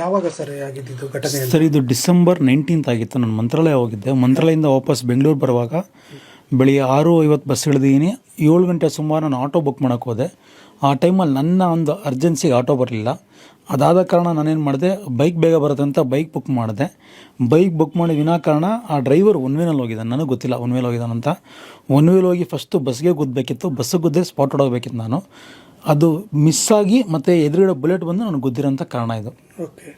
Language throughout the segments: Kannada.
ಯಾವಾಗ ಸರ್ ಆಗಿದ್ದು ಘಟನೆ? ಸರ್ ಇದು ಡಿಸೆಂಬರ್ 19 ಆಗಿತ್ತು. ನಾನು ಮಂತ್ರಾಲಯ ಹೋಗಿದ್ದೆ. ಮಂತ್ರಾಲಯದಿಂದ ವಾಪಸ್ ಬೆಂಗಳೂರು ಬರುವಾಗ ಬೆಳಿಗ್ಗೆ 6:50 ಬಸ್ ಹಿಡಿದಿದ್ದೀನಿ. 7 ಗಂಟೆ ಸುಮಾರು ನಾನು ಆಟೋ ಬುಕ್ ಮಾಡೋಕ್ಕೆ ಹೋದೆ. ಆ ಟೈಮಲ್ಲಿ ನನ್ನ ಒಂದು ಅರ್ಜೆನ್ಸಿಗೆ ಆಟೋ ಬರಲಿಲ್ಲ. ಅದಾದ ಕಾರಣ ನಾನೇನು ಮಾಡಿದೆ, ಬೈಕ್ ಬೇಗ ಬರುತ್ತೆ ಅಂತ ಬೈಕ್ ಬುಕ್ ಮಾಡಿದೆ. ಬೈಕ್ ಬುಕ್ ಮಾಡಿ ವಿನಾಕಾರಣ ಆ ಡ್ರೈವರ್ ಒನ್ ವೇನಲ್ಲಿ ಹೋಗಿದ್ದಾನೆ. ನನಗೆ ಗೊತ್ತಿಲ್ಲ ಒನ್ ವೇಲ್ ಹೋಗಿದ್ದಾನಂತ. ಒನ್ ವೇಲ್ ಹೋಗಿ ಫಸ್ಟು ಬಸ್ಗೆ ಗುದ್ದಬೇಕಿತ್ತು. ಬಸ್ಸಿಗೆ ಗುದ್ದೆ ಸ್ಪಾಟ್ ಹೊಡೋಗ್ಬೇಕಿತ್ತು ನಾನು. ಅದು ಮಿಸ್ಸಾಗಿ ಮತ್ತು ಎದುರುಗಡೆ ಬುಲೆಟ್ ಬಂದು ನನಗೆ ಗುದ್ದಿರೋಂಥ ಕಾರಣ ಇದು. ಓಕೆ.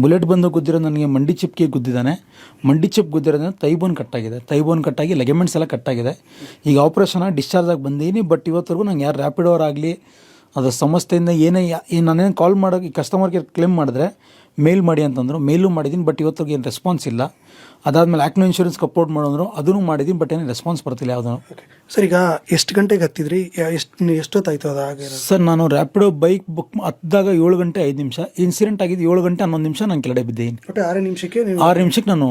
ಬುಲೆಟ್ ಬಂದು ಗುದ್ದಿರೋ ನನಗೆ ಮಂಡಿ ಚಿಪ್ಗೆ ಗುದ್ದಿದ್ದಾನೆ. ಮಂಡಿ ಚಿಪ್ ಗುದ್ದಿರೋದ್ರಿಂದ ತೈಬೋನ್ ಕಟ್ಟಾಗಿದೆ. ತೈಬೋನ್ ಕಟ್ಟಾಗಿ ಲೆಗಮೆಂಟ್ಸ್ ಎಲ್ಲ ಕಟ್ಟಾಗಿದೆ. ಈಗ ಆಪ್ರೇಷನ್ ಡಿಸ್ಚಾರ್ಜ್ ಆಗಿ ಬಂದೀನಿ. ಬಟ್ ಇವತ್ತರೆಗೂ ನಂಗೆ ಯಾರು ರ್ಯಾಪಿಡೋರ್ ಆಗಲಿ ಅದರ ಸಂಸ್ಥೆಯಿಂದ ನಾನೇನು ಕಾಲ್ ಮಾಡೋಕ್ಕೆ ಕಸ್ಟಮರ್ ಕೇರ್ ಕ್ಲೇಮ್ ಮಾಡಿದ್ರೆ ಮೇಲ್ ಮಾಡಿ ಅಂತಂದರು. ಮೇಲೂ ಮಾಡಿದ್ದೀನಿ. ಬಟ್ ಇವತ್ತಿಗೆ ಏನು ರೆಸ್ಪಾನ್ಸ್ ಇಲ್ಲ. ಅದಾದಮೇಲೆ ಆ್ಯಕ್ನೋ ಇನ್ಶೂರೆನ್ಸ್ ಅಪ್ಲೋಡ್ ಮಾಡೋದ್ರು, ಅದನ್ನು ಮಾಡಿದ್ದೀನಿ. ಬಟ್ ಏನು ರೆಸ್ಪಾನ್ಸ್ ಬರ್ತಿಲ್ಲ ಯಾವುದೂ. ಸರ್ ಈಗ ಎಷ್ಟು ಗಂಟೆಗೆ ಹತ್ತಿದ್ರಿ? ಎಷ್ಟೊತ್ತಾಯ್ತು ಅದು? ಸರ್ ನಾನು ರ್ಯಾಪಿಡೋ ಬೈಕ್ ಬುಕ್ ಹತ್ತಿದಾಗ 7 ಗಂಟೆ 5 ನಿಮಿಷ. ಇನ್ಸಿಡೆಂಟ್ ಆಗಿದ್ದು 7 ಗಂಟೆ 11 ನಿಮಿಷ ನಾನು ಕೆಳಗಡೆ ಬಿದ್ದೀನಿ. 6 ನಿಮಿಷಕ್ಕೆ 6 ನಿಮಿಷಕ್ಕೆ ನಾನು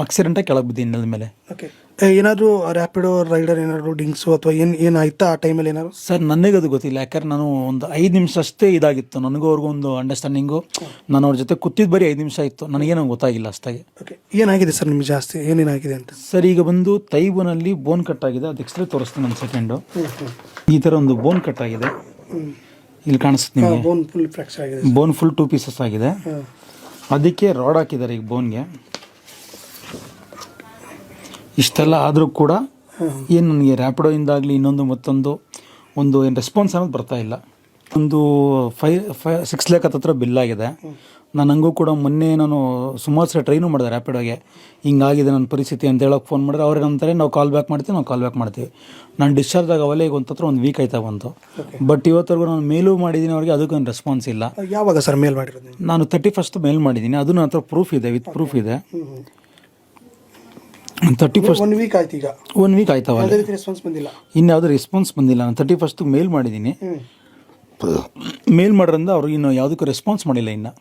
ಆಕ್ಸಿಡೆಂಟಾಗಿ ಕೆಳಗೆ ಬಿದ್ದೀನಿ ನೆಲದ ಮೇಲೆ. ಓಕೆ. ಏನಾದರೂ ರ್ಯಾಪಿಡೋ ರೈಡರ್ ಏನಾದರೂ ಡಿಂಗ್ಸು ಅಥವಾ ಏನಾಯ್ತಾ ಆ ಟೈಮಲ್ಲಿ ಏನಾದ್ರು? ಸರ್ ನನಗೆ ಅದು ಗೊತ್ತಿಲ್ಲ. ಯಾಕಂದ್ರೆ ನಾನು ಒಂದು 5 ನಿಮಿಷ ಅಷ್ಟೇ ಇದಾಗಿತ್ತು. ನನಗೂ ಅವ್ರಿಗೂ ಒಂದು ಅಂಡರ್ಸ್ಟ್ಯಾಂಡಿಂಗು. ನಾನು ಅವ್ರ ಜೊತೆ ಕೂತಿದ್ದು ಬರೀ 5 ನಿಮಿಷ ಇತ್ತು. ನನಗೇನೋ ಗೊತ್ತಾಗಿಲ್ಲ ಅಷ್ಟಾಗಿ. ಓಕೆ. ಏನಾಗಿದೆ ಸರ್ ನಿಮ್ಗೆ ಜಾಸ್ತಿ? ಏನೇನಾಗಿದೆ ಅಂತ? ಸರ್ ಈಗ ಬಂದು ತೈಬೋನಲ್ಲಿ ಬೋನ್ ಕಟ್ಟಾಗಿದೆ. ಅದು ಎಕ್ಸ್ರೇ ತೋರಿಸ್ತೀನಿ ಒಂದು ಸೆಕೆಂಡು. ಈ ಥರ ಒಂದು ಬೋನ್ ಕಟ್ಟಾಗಿದೆ. ಇಲ್ಲಿ ಕಾಣಿಸುತ್ತೆ ನಿಮಗೆ. ಬೋನ್ ಫುಲ್ ಫ್ರಾಕ್ಚರ್ ಆಗಿದೆ. ಬೋನ್ ಫುಲ್ 2 ಪೀಸಸ್ ಆಗಿದೆ. ಅದಕ್ಕೆ ರಾಡ್ ಹಾಕಿದ್ದಾರೆ ಈಗ ಬೋನ್ಗೆ. ಇಷ್ಟೆಲ್ಲ ಆದರೂ ಕೂಡ ಏನು ನನಗೆ ರ್ಯಾಪಿಡೋಯಿಂದಾಗಲಿ ಇನ್ನೊಂದು ಮತ್ತೊಂದು ಒಂದು ಏನು ರೆಸ್ಪಾನ್ಸ್ ಅನ್ನೋದು ಬರ್ತಾ ಇಲ್ಲ. ಒಂದು 6 ಲ್ಯಾಕ್ ಹತ್ರ ಬಿಲ್ ಆಗಿದೆ. ನಾನು ಹಂಗೂ ಕೂಡ ಮೊನ್ನೆ ನಾನು ಸುಮಾರು ಸಲ ಟ್ರೈನು ಮಾಡಿದೆ ರ್ಯಾಪಿಡೋಗೆ. ಹಿಂಗಾಗಿದೆ ನನ್ನ ಪರಿಸ್ಥಿತಿ ಅಂತ ಹೇಳೋಕೆ ಫೋನ್ ಮಾಡಿದ್ರೆ ಅವ್ರು ಏನಂತಾರೆ, ನಾವು ಕಾಲ್ ಬ್ಯಾಕ್ ಮಾಡ್ತೀವಿ. ನಾನು ಡಿಸ್ಚಾರ್ಜ್ ಆಗೋವಲ್ಲ ಈಗ ಒಂದು ವೀಕ್ ಆಯ್ತಾ ಬಂತು. ಬಟ್ ಇವತ್ತರೆಗೂ ನಾನು ಮೇಲೂ ಮಾಡಿದ್ದೀನಿ ಅವ್ರಿಗೆ, ಅದಕ್ಕೂ ರೆಸ್ಪಾನ್ಸ್ ಇಲ್ಲ. ಯಾವಾಗ ಸರ್ ಮೇಲ್ ಮಾಡಿರೋದು? ನಾನು 31st ಮೇಲ್ ಮಾಡಿದ್ದೀನಿ. ಅದು ನನ್ನ ಹತ್ರ ಪ್ರೂಫ್ ಇದೆ, ವಿತ್ ಪ್ರೂಫ್ ಇದೆ. 31st 1 ವೀಕ್ ಆಯ್ತು. ಈಗ 1 ವೀಕ್ ಆಯ್ತವ, ರೆಸ್ಪಾನ್ಸ್ ಬಂದಿಲ್ಲ. ಇನ್ಯಾವುದೂ ರೆಸ್ಪಾನ್ಸ್ ಬಂದಿಲ್ಲ. ನಾನು 31st ಮೇಲ್ ಮಾಡಿದ್ದೀನಿ. ಮೇಲ್ ಮಾಡೋದ್ರಿಂದ ಅವ್ರು ಇನ್ನು ಯಾವುದಕ್ಕೂ ರೆಸ್ಪಾನ್ಸ್ ಮಾಡಿಲ್ಲ ಇನ್ನು.